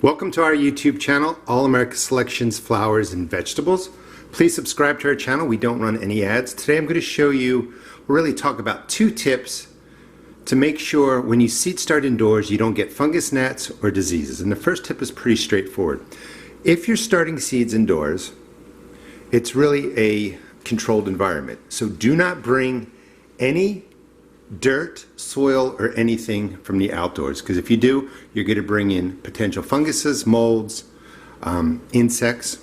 Welcome to our YouTube channel, All America Selections Flowers and Vegetables. Please subscribe to our channel. We don't run any ads. Today I'm going to show you, really talk about 2 tips to make sure when you seed start indoors you don't get fungus gnats or diseases. And the first tip is pretty straightforward. If you're starting seeds indoors, it's really a controlled environment. So do not bring any dirt, soil, or anything from the outdoors, because if you do, you're going to bring in potential funguses, molds, insects,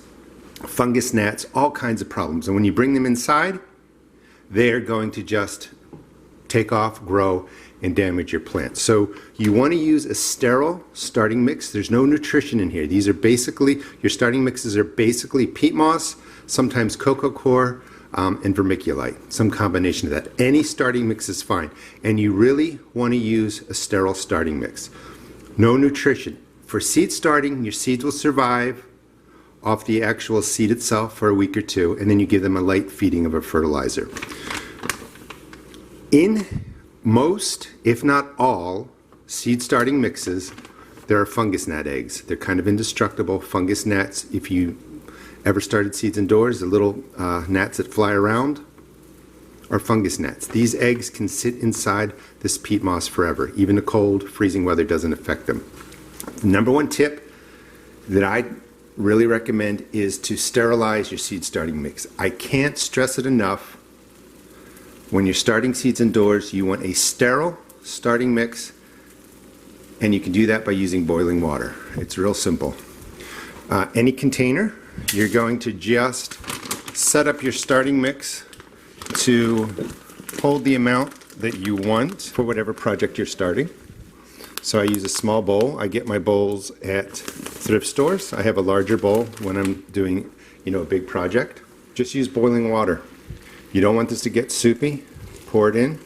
fungus gnats, all kinds of problems. And when you bring them inside, they're going to just take off, grow, and damage your plants. So you want to use a sterile starting mix. There's no nutrition in here. These are basically, your starting mixes are basically peat moss, sometimes cocoa coir, and vermiculite, some combination of that. Any starting mix is fine, and you really want to use a sterile starting mix. No nutrition. For seed starting, your seeds will survive off the actual seed itself for a week or 2, and then you give them a light feeding of a fertilizer. In most, if not all, seed starting mixes, there are fungus gnat eggs. They're kind of indestructible. Fungus gnats, if you ever started seeds indoors, the little gnats that fly around are fungus gnats. These eggs can sit inside this peat moss forever. Even the cold, freezing weather doesn't affect them. The number 1 tip that I really recommend is to sterilize your seed starting mix. I can't stress it enough. When you're starting seeds indoors, you want a sterile starting mix, and you can do that by using boiling water. It's real simple. Any container, you're going to just set up your starting mix to hold the amount that you want for whatever project you're starting. So I use a small bowl. I get my bowls at thrift stores. I have a larger bowl when I'm doing, a big project. Just use boiling water. You don't want this to get soupy. Pour it in.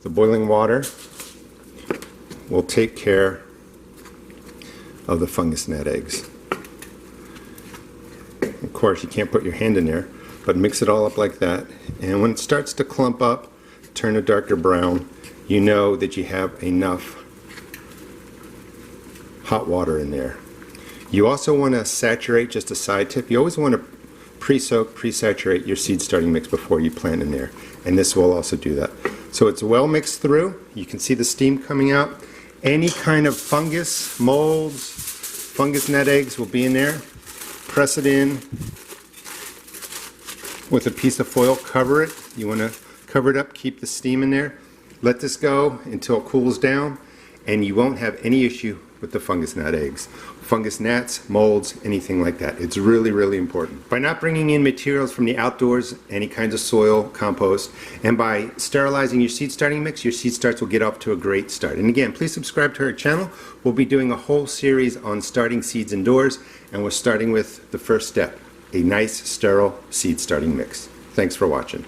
The boiling water will take care of the fungus gnat eggs. Of course, you can't put your hand in there, but mix it all up like that. And when it starts to clump up, turn a darker brown, you know that you have enough hot water in there. You also want to saturate, just a side tip, you always want to pre-soak, pre-saturate your seed starting mix before you plant in there. And this will also do that. So it's well mixed through. You can see the steam coming out. Any kind of fungus, molds, fungus gnat eggs will be in there. Press it in with a piece of foil, cover it. You want to cover it up, keep the steam in there. Let this go until it cools down, and you won't have any issue with the fungus gnat eggs. Fungus gnats, molds, anything like that. It's really, really important. By not bringing in materials from the outdoors, any kinds of soil, compost, and by sterilizing your seed starting mix, your seed starts will get off to a great start. And again, please subscribe to our channel. We'll be doing a whole series on starting seeds indoors, and we're starting with the first step, a nice, sterile seed starting mix. Thanks for watching.